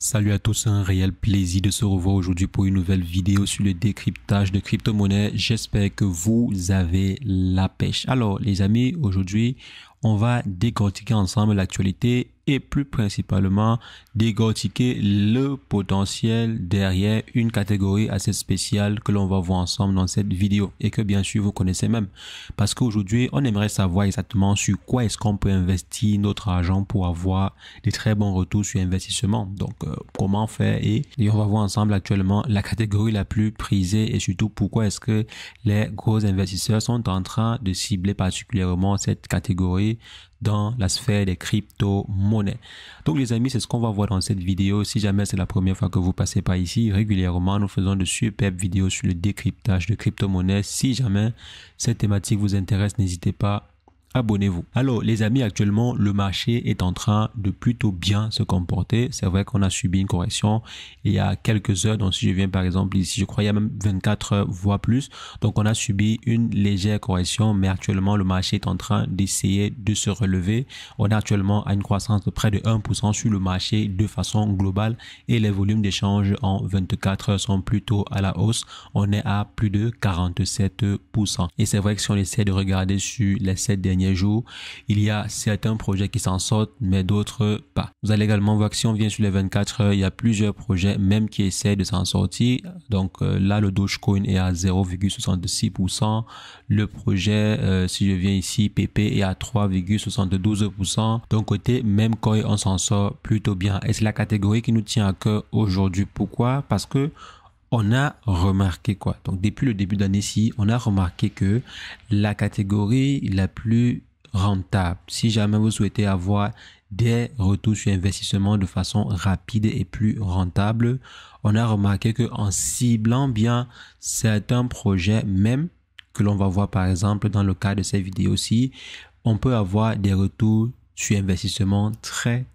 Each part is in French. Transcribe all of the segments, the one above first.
Salut à tous, un réel plaisir de se revoir aujourd'hui pour une nouvelle vidéo sur le décryptage de crypto-monnaies. J'espère que vous avez la pêche. Alors les amis, aujourd'hui on va décortiquer ensemble l'actualité et plus principalement décortiquer le potentiel derrière une catégorie assez spéciale que l'on va voir ensemble dans cette vidéo et que bien sûr vous connaissez même. Parce qu'aujourd'hui on aimerait savoir exactement sur quoi est-ce qu'on peut investir notre argent pour avoir des très bons retours sur investissement. Donc comment faire et on va voir ensemble actuellement la catégorie la plus prisée et surtout pourquoi est-ce que les gros investisseurs sont en train de cibler particulièrement cette catégorie dans la sphère des crypto-monnaies. Donc les amis, c'est ce qu'on va voir dans cette vidéo. Si jamais c'est la première fois que vous passez par ici, régulièrement nous faisons de superbes vidéos sur le décryptage de crypto-monnaies. Si jamais cette thématique vous intéresse, n'hésitez pas, abonnez-vous. Alors les amis, actuellement le marché est en train de plutôt bien se comporter. C'est vrai qu'on a subi une correction il y a quelques heures. Donc si je viens par exemple ici, je crois il y a même 24 heures voire plus. Donc on a subi une légère correction, mais actuellement le marché est en train d'essayer de se relever. On est actuellement à une croissance de près de 1% sur le marché de façon globale et les volumes d'échange en 24 heures sont plutôt à la hausse. On est à plus de 47%. Et c'est vrai que si on essaie de regarder sur les 7 derniers jours, il y a certains projets qui s'en sortent, mais d'autres pas. Vous allez également voir que si on vient sur les 24 heures, il y a plusieurs projets même qui essaient de s'en sortir. Donc là, le Dogecoin est à 0,66%. Le projet, si je viens ici, PP est à 3,72%. Donc côté même coin, on s'en sort plutôt bien. Et c'est la catégorie qui nous tient à cœur aujourd'hui. Pourquoi? Parce que on a remarqué quoi? Donc depuis le début d'année-ci, on a remarqué que la catégorie la plus rentable, si jamais vous souhaitez avoir des retours sur investissement de façon rapide et plus rentable, on a remarqué que en ciblant bien certains projets, même que l'on va voir par exemple dans le cas de cette vidéo-ci, on peut avoir des retours sur investissement très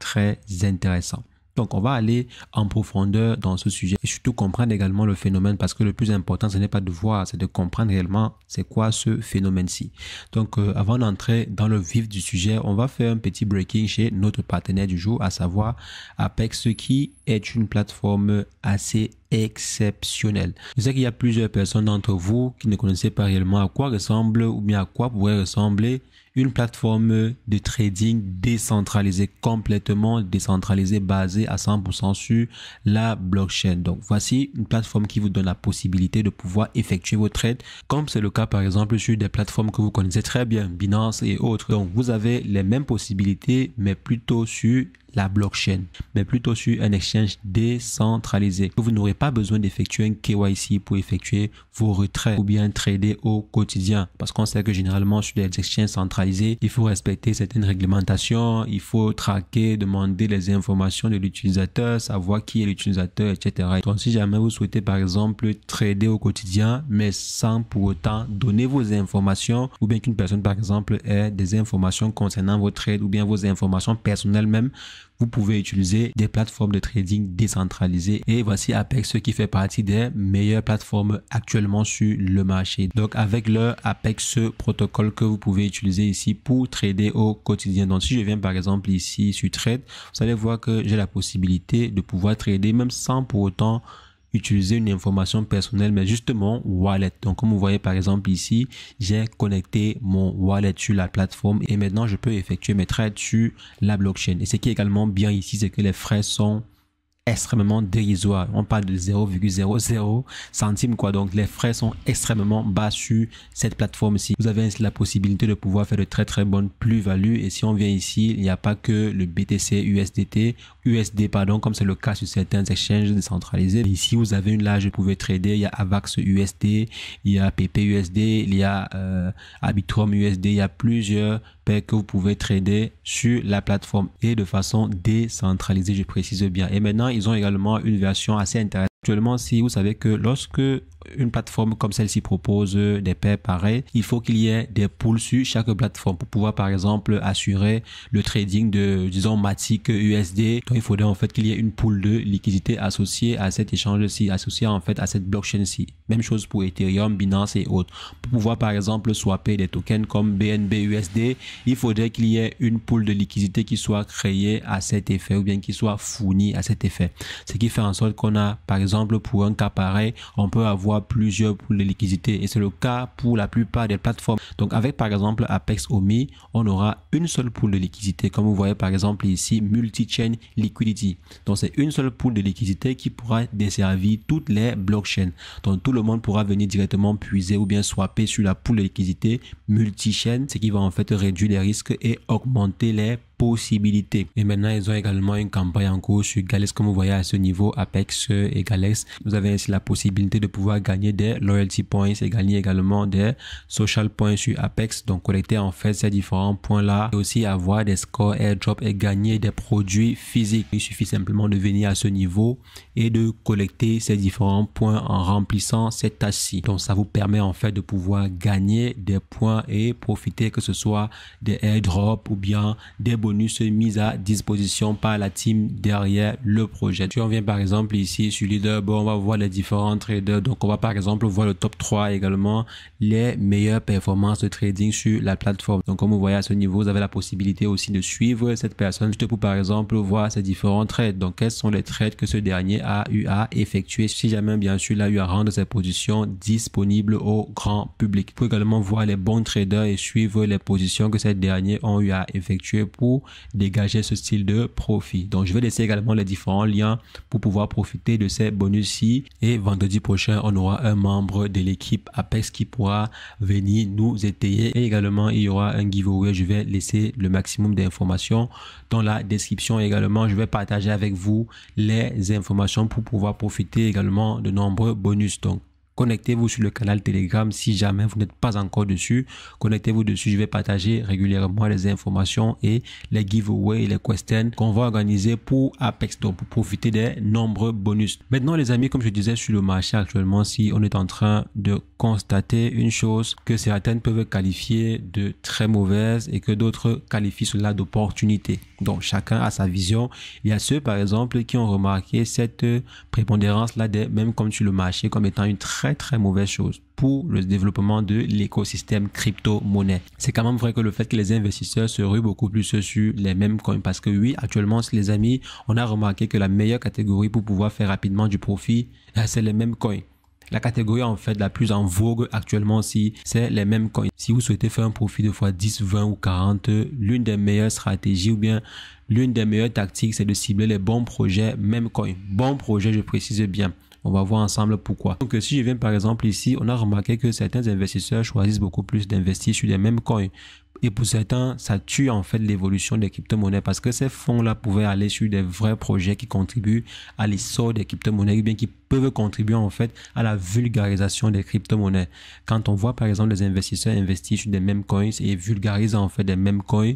intéressants. Donc, on va aller en profondeur dans ce sujet et surtout comprendre également le phénomène parce que le plus important, ce n'est pas de voir, c'est de comprendre réellement c'est quoi ce phénomène-ci. Donc, avant d'entrer dans le vif du sujet, on va faire un petit breaking chez notre partenaire du jour, à savoir Apex, qui est une plateforme assez exceptionnelle. Je sais qu'il y a plusieurs personnes d'entre vous qui ne connaissaient pas réellement à quoi ressemble ou bien à quoi pourrait ressembler une plateforme de trading décentralisée, complètement décentralisée, basée à 100% sur la blockchain. Donc, voici une plateforme qui vous donne la possibilité de pouvoir effectuer vos trades, comme c'est le cas par exemple sur des plateformes que vous connaissez très bien, Binance et autres. Donc, vous avez les mêmes possibilités, mais plutôt sur la blockchain, mais plutôt sur un exchange décentralisé. Vous n'aurez pas besoin d'effectuer un KYC pour effectuer vos retraits ou bien trader au quotidien, parce qu'on sait que généralement sur les exchanges centralisés, il faut respecter certaines réglementations, il faut traquer, demander les informations de l'utilisateur, savoir qui est l'utilisateur, etc. Donc si jamais vous souhaitez par exemple trader au quotidien, mais sans pour autant donner vos informations, ou bien qu'une personne par exemple ait des informations concernant vos trades ou bien vos informations personnelles même, vous pouvez utiliser des plateformes de trading décentralisées et voici Apex qui fait partie des meilleures plateformes actuellement sur le marché. Donc avec leur Apex protocole que vous pouvez utiliser ici pour trader au quotidien. Donc si je viens par exemple ici sur Trade, vous allez voir que j'ai la possibilité de pouvoir trader même sans pour autant utiliser une information personnelle, mais juste mon wallet. Donc comme vous voyez par exemple ici, j'ai connecté mon wallet sur la plateforme et maintenant je peux effectuer mes trades sur la blockchain. Et ce qui est également bien ici, c'est que les frais sont extrêmement dérisoire. On parle de 0,00 centimes quoi. Donc les frais sont extrêmement bas sur cette plateforme-ci. Vous avez ainsi la possibilité de pouvoir faire de très bonnes plus-values. Et si on vient ici, il n'y a pas que le BTC USD pardon, comme c'est le cas sur certains exchanges décentralisés. Ici, vous avez une large, vous pouvez trader. Il y a Avax USD, il y a PP USD, il y a Arbitrum USD. Il y a plusieurs paires que vous pouvez trader sur la plateforme et de façon décentralisée, je précise bien. Et maintenant, ils ont également une version assez intéressante actuellement, si vous savez que lorsque une plateforme comme celle-ci propose des paires pareilles, il faut qu'il y ait des pools sur chaque plateforme pour pouvoir par exemple assurer le trading de, disons, Matic USD. Donc il faudrait en fait qu'il y ait une pool de liquidité associée à cet échange-ci, associée en fait à cette blockchain-ci. Même chose pour Ethereum, Binance et autres. Pour pouvoir par exemple swapper des tokens comme BNB USD, il faudrait qu'il y ait une pool de liquidité qui soit créée à cet effet ou bien qui soit fournie à cet effet. Ce qui fait en sorte qu'on a par exemple pour un cas pareil, on peut avoir plusieurs pools de liquidité et c'est le cas pour la plupart des plateformes. Donc avec par exemple Apex Omi, on aura une seule pool de liquidité comme vous voyez par exemple ici multi-chain liquidity. Donc c'est une seule pool de liquidité qui pourra desservir toutes les blockchains. Donc tout le monde pourra venir directement puiser ou bien swapper sur la pool de liquidité multi-chain, ce qui va en fait réduire les risques et augmenter les possibilités. Et maintenant, ils ont également une campagne en cours sur Galex, comme vous voyez à ce niveau, Apex et Galex. Vous avez ainsi la possibilité de pouvoir gagner des loyalty points et gagner également des social points sur Apex. Donc, collecter en fait ces différents points-là et aussi avoir des scores airdrop et gagner des produits physiques. Il suffit simplement de venir à ce niveau et de collecter ces différents points en remplissant cette tâche-ci. Donc, ça vous permet en fait de pouvoir gagner des points et profiter que ce soit des airdrops ou bien des bonus mis à disposition par la team derrière le projet. Si on vient par exemple ici sur Leaderboard, on va voir les différents traders. Donc on va par exemple voir le top 3 également, les meilleures performances de trading sur la plateforme. Donc comme vous voyez à ce niveau, vous avez la possibilité aussi de suivre cette personne juste pour par exemple voir ses différents trades. Donc quels sont les trades que ce dernier a eu à effectuer si jamais bien sûr il a eu à rendre ses positions disponibles au grand public. Vous pouvez également voir les bons traders et suivre les positions que ces derniers ont eu à effectuer pour dégager ce style de profit. Donc je vais laisser également les différents liens pour pouvoir profiter de ces bonus-ci et vendredi prochain on aura un membre de l'équipe Apex qui pourra venir nous étayer et également il y aura un giveaway. Je vais laisser le maximum d'informations dans la description. Également je vais partager avec vous les informations pour pouvoir profiter également de nombreux bonus. Donc connectez-vous sur le canal Telegram si jamais vous n'êtes pas encore dessus. Connectez-vous dessus. Je vais partager régulièrement les informations et les giveaways et les questions qu'on va organiser pour Apex, donc pour profiter des nombreux bonus. Maintenant les amis, comme je disais sur le marché actuellement, si on est en train de constater une chose que certaines peuvent qualifier de très mauvaise et que d'autres qualifient cela d'opportunité. Donc chacun a sa vision. Il y a ceux par exemple qui ont remarqué cette prépondérance là des mêmes comme sur le marché comme étant une très mauvaise chose pour le développement de l'écosystème crypto-monnaie. C'est quand même vrai que le fait que les investisseurs se ruent beaucoup plus sur les mêmes coins parce que oui, actuellement, les amis, on a remarqué que la meilleure catégorie pour pouvoir faire rapidement du profit, c'est les mêmes coins. La catégorie en fait la plus en vogue actuellement aussi, c'est les mêmes coins. Si vous souhaitez faire un profit de fois 10, 20 ou 40, l'une des meilleures stratégies ou bien l'une des meilleures tactiques, c'est de cibler les bons projets, même coins. Bons projets, je précise bien. On va voir ensemble pourquoi. Donc si je viens par exemple ici, on a remarqué que certains investisseurs choisissent beaucoup plus d'investir sur les mêmes coins. Et pour certains, ça tue en fait l'évolution des crypto-monnaies parce que ces fonds-là pouvaient aller sur des vrais projets qui contribuent à l'essor des crypto-monnaies ou bien qui peuvent contribuer en fait à la vulgarisation des crypto-monnaies. Quand on voit par exemple des investisseurs investir sur des mêmes coins et vulgariser en fait des mêmes coins,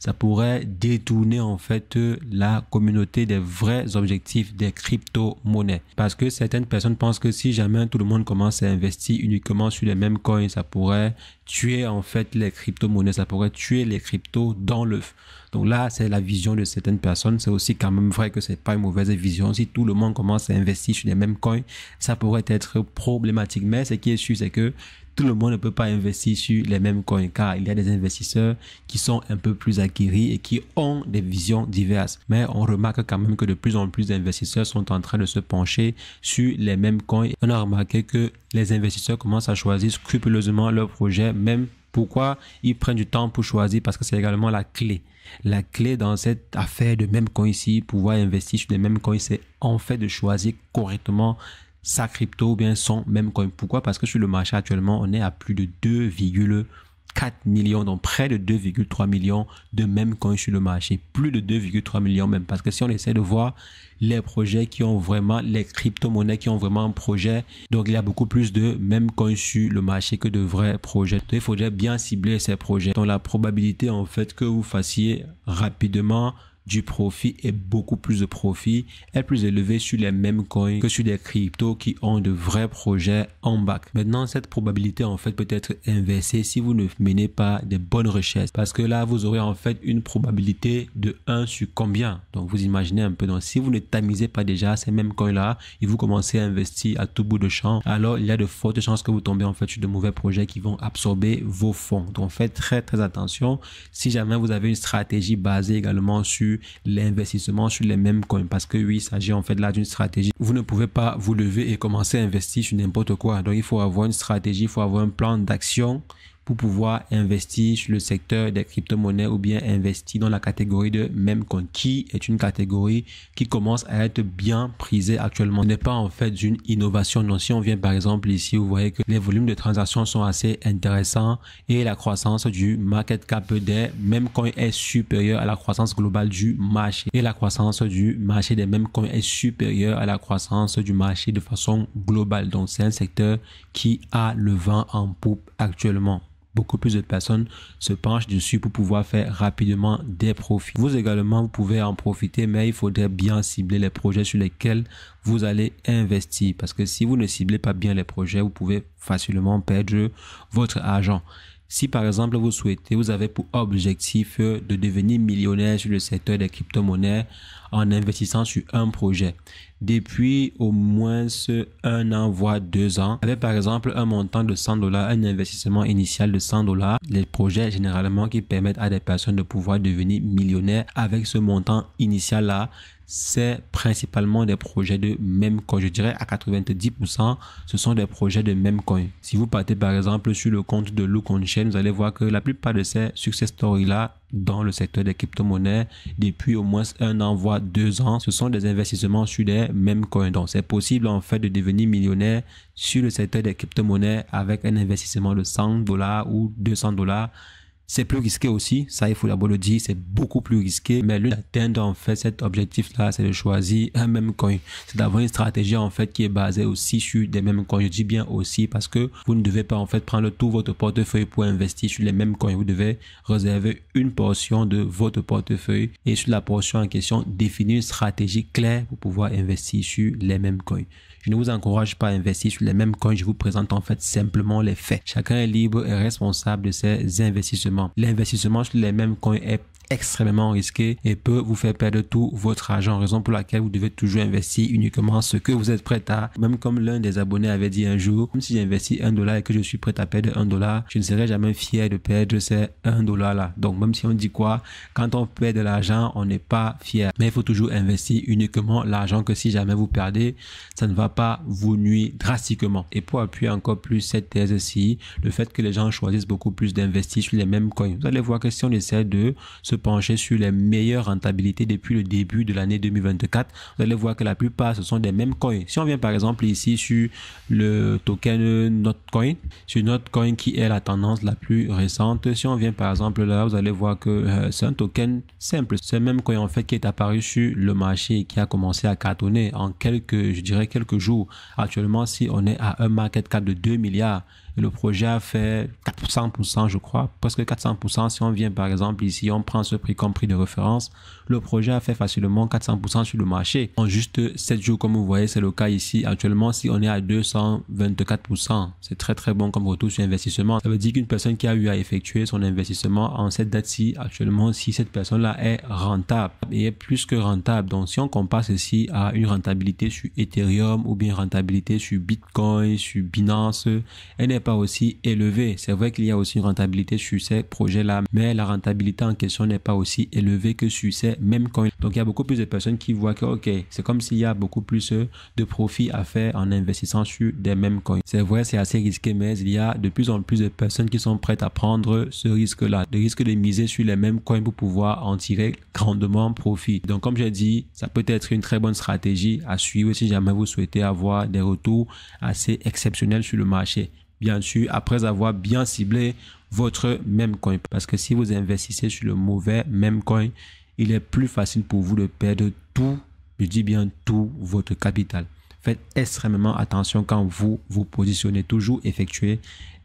ça pourrait détourner en fait la communauté des vrais objectifs des crypto-monnaies. Parce que certaines personnes pensent que si jamais tout le monde commence à investir uniquement sur les mêmes coins, ça pourrait tuer en fait les crypto-monnaies, ça pourrait tuer les cryptos dans l'œuf. Donc là, c'est la vision de certaines personnes. C'est aussi quand même vrai que c'est pas une mauvaise vision. Si tout le monde commence à investir sur les mêmes coins, ça pourrait être problématique. Mais ce qui est sûr, c'est que tout le monde ne peut pas investir sur les mêmes coins car il y a des investisseurs qui sont un peu plus aguerris et qui ont des visions diverses. Mais on remarque quand même que de plus en plus d'investisseurs sont en train de se pencher sur les mêmes coins. On a remarqué que les investisseurs commencent à choisir scrupuleusement leurs projets, même pourquoi ils prennent du temps pour choisir, parce que c'est également la clé. La clé dans cette affaire de même coin ici, pouvoir investir sur les mêmes coins, c'est en fait de choisir correctement sa crypto ou bien son même coin. Pourquoi? Parce que sur le marché actuellement, on est à plus de 2,4 millions, donc près de 2,3 millions de mêmes coins sur le marché. Plus de 2,3 millions même. Parce que si on essaie de voir les projets qui ont vraiment, les crypto-monnaies qui ont vraiment un projet, donc il y a beaucoup plus de mêmes coins sur le marché que de vrais projets. Donc il faudrait bien cibler ces projets. Donc la probabilité en fait que vous fassiez rapidement du profit et beaucoup plus de profit est plus élevé sur les mêmes coins que sur des cryptos qui ont de vrais projets en back. Maintenant, cette probabilité en fait peut être inversée si vous ne menez pas des bonnes recherches, parce que là, vous aurez en fait une probabilité de 1 sur combien? Donc, vous imaginez un peu. Donc, si vous ne tamisez pas déjà ces mêmes coins-là et vous commencez à investir à tout bout de champ, alors il y a de fortes chances que vous tombez en fait sur de mauvais projets qui vont absorber vos fonds. Donc, faites très attention. Si jamais vous avez une stratégie basée également sur l'investissement sur les mêmes coins, parce que oui, il s'agit en fait là d'une stratégie. Vous ne pouvez pas vous lever et commencer à investir sur n'importe quoi. Donc, il faut avoir une stratégie, il faut avoir un plan d'action pour pouvoir investir sur le secteur des crypto-monnaies ou bien investir dans la catégorie de meme coin, qui est une catégorie qui commence à être bien prisée actuellement. Ce n'est pas en fait une innovation. Non, si on vient par exemple ici, vous voyez que les volumes de transactions sont assez intéressants et la croissance du market cap des meme coins est supérieure à la croissance globale du marché. Et la croissance du marché des meme coins est supérieure à la croissance du marché de façon globale. Donc, c'est un secteur qui a le vent en poupe actuellement. Beaucoup plus de personnes se penchent dessus pour pouvoir faire rapidement des profits. Vous également, vous pouvez en profiter, mais il faudrait bien cibler les projets sur lesquels vous allez investir. Parce que si vous ne ciblez pas bien les projets, vous pouvez facilement perdre votre argent. Si par exemple vous avez pour objectif de devenir millionnaire sur le secteur des crypto-monnaies en investissant sur un projet depuis au moins 1 an voire 2 ans, avec par exemple un montant de $100, un investissement initial de $100, les projets généralement qui permettent à des personnes de pouvoir devenir millionnaires avec ce montant initial là, c'est principalement des projets de meme coin. Je dirais à 90%, ce sont des projets de meme coin. Si vous partez par exemple sur le compte de Look On Chain, vous allez voir que la plupart de ces success stories là dans le secteur des crypto-monnaies depuis au moins 1 an voire 2 ans, ce sont des investissements sur des meme coins. Donc c'est possible en fait de devenir millionnaire sur le secteur des crypto-monnaies avec un investissement de $100 ou $200. C'est plus risqué aussi, ça il faut d'abord le dire, c'est beaucoup plus risqué, mais l'une d'atteindre en fait cet objectif-là, c'est de choisir un meme coin. C'est d'avoir une stratégie en fait qui est basée aussi sur des meme coins. Je dis bien aussi parce que vous ne devez pas en fait prendre tout votre portefeuille pour investir sur les meme coins. Vous devez réserver une portion de votre portefeuille et sur la portion en question, définir une stratégie claire pour pouvoir investir sur les meme coins. Je ne vous encourage pas à investir sur les mêmes coins, je vous présente en fait simplement les faits. Chacun est libre et responsable de ses investissements. L'investissement sur les mêmes coins est extrêmement risqué et peut vous faire perdre tout votre argent, raison pour laquelle vous devez toujours investir uniquement ce que vous êtes prêt à. Même comme l'un des abonnés avait dit un jour, même si j'investis $1 et que je suis prêt à perdre $1, je ne serai jamais fier de perdre ces $1 là. Donc même si on dit quoi, quand on perd de l'argent, on n'est pas fier. Mais il faut toujours investir uniquement l'argent que si jamais vous perdez, ça ne va pas vous nuire drastiquement. Et pour appuyer encore plus cette thèse-ci, le fait que les gens choisissent beaucoup plus d'investir sur les mêmes coins, vous allez voir que si on essaie de se pencher sur les meilleures rentabilités depuis le début de l'année 2024, vous allez voir que la plupart ce sont des mêmes coins. Si on vient par exemple ici sur le token Notcoin, sur Notcoin qui est la tendance la plus récente, si on vient par exemple là, vous allez voir que c'est un token simple, c'est le même coin en fait qui est apparu sur le marché et qui a commencé à cartonner en quelques jours. Actuellement, si on est à un market cap de 2 milliards, et le projet a fait 400%, je crois, presque 400%. Si on vient par exemple ici, on prend ce prix comme prix de référence, le projet a fait facilement 400% sur le marché. En juste 7 jours, comme vous voyez, c'est le cas ici. Actuellement, si on est à 224%, c'est très bon comme retour sur investissement. Ça veut dire qu'une personne qui a eu à effectuer son investissement en cette date-ci, actuellement, si cette personne-là est rentable et est plus que rentable. Donc, si on compare ceci à une rentabilité sur Ethereum ou bien rentabilité sur Bitcoin, sur Binance, elle n'est pas aussi élevée. C'est vrai qu'il y a aussi une rentabilité sur ces projets-là, mais la rentabilité en question n'est pas aussi élevée que sur ces mêmes coins. Donc, il y a beaucoup plus de personnes qui voient que, ok, c'est comme s'il y a beaucoup plus de profit à faire en investissant sur des mêmes coins. C'est vrai, c'est assez risqué, mais il y a de plus en plus de personnes qui sont prêtes à prendre ce risque-là, le risque de miser sur les mêmes coins pour pouvoir en tirer grandement profit. Donc, comme j'ai dit, ça peut être une très bonne stratégie à suivre si jamais vous souhaitez avoir des retours assez exceptionnels sur le marché. Bien sûr, après avoir bien ciblé votre meme coin. Parce que si vous investissez sur le mauvais meme coin, il est plus facile pour vous de perdre tout, je dis bien tout, votre capital. Faites extrêmement attention quand vous vous positionnez. Toujours effectuer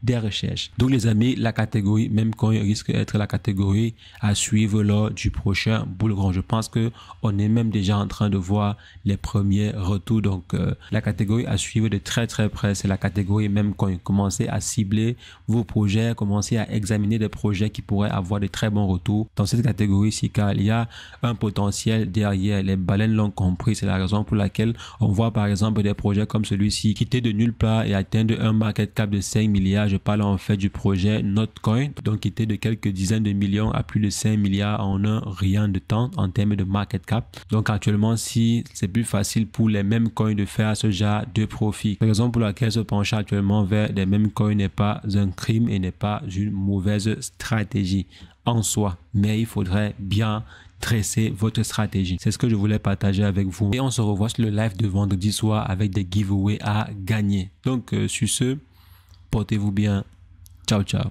des recherches. Donc les amis, la catégorie Memecoin risque d'être la catégorie à suivre lors du prochain bullrun. Je pense que on est même déjà en train de voir les premiers retours. Donc la catégorie à suivre de très près, c'est la catégorie Memecoin. Commencez à cibler vos projets, commencez à examiner des projets qui pourraient avoir de très bons retours dans cette catégorie-ci, car il y a un potentiel derrière. Les baleines l'ont compris, c'est la raison pour laquelle on voit par exemple des projets comme celui-ci quitter de nulle part et atteindre un market cap de 5 milliards. Je parle en fait du projet Notcoin, donc quitter de quelques dizaines de millions à plus de 5 milliards en un rien de temps en termes de market cap. Donc actuellement, si c'est plus facile pour les mêmes coins de faire ce genre de profit, la raison pour laquelle se pencher actuellement vers des mêmes coins n'est pas un crime et n'est pas une mauvaise stratégie en soi, mais il faudrait bien tresser votre stratégie. C'est ce que je voulais partager avec vous. Et on se revoit sur le live de vendredi soir avec des giveaways à gagner. Donc sur ce, portez-vous bien. Ciao, ciao.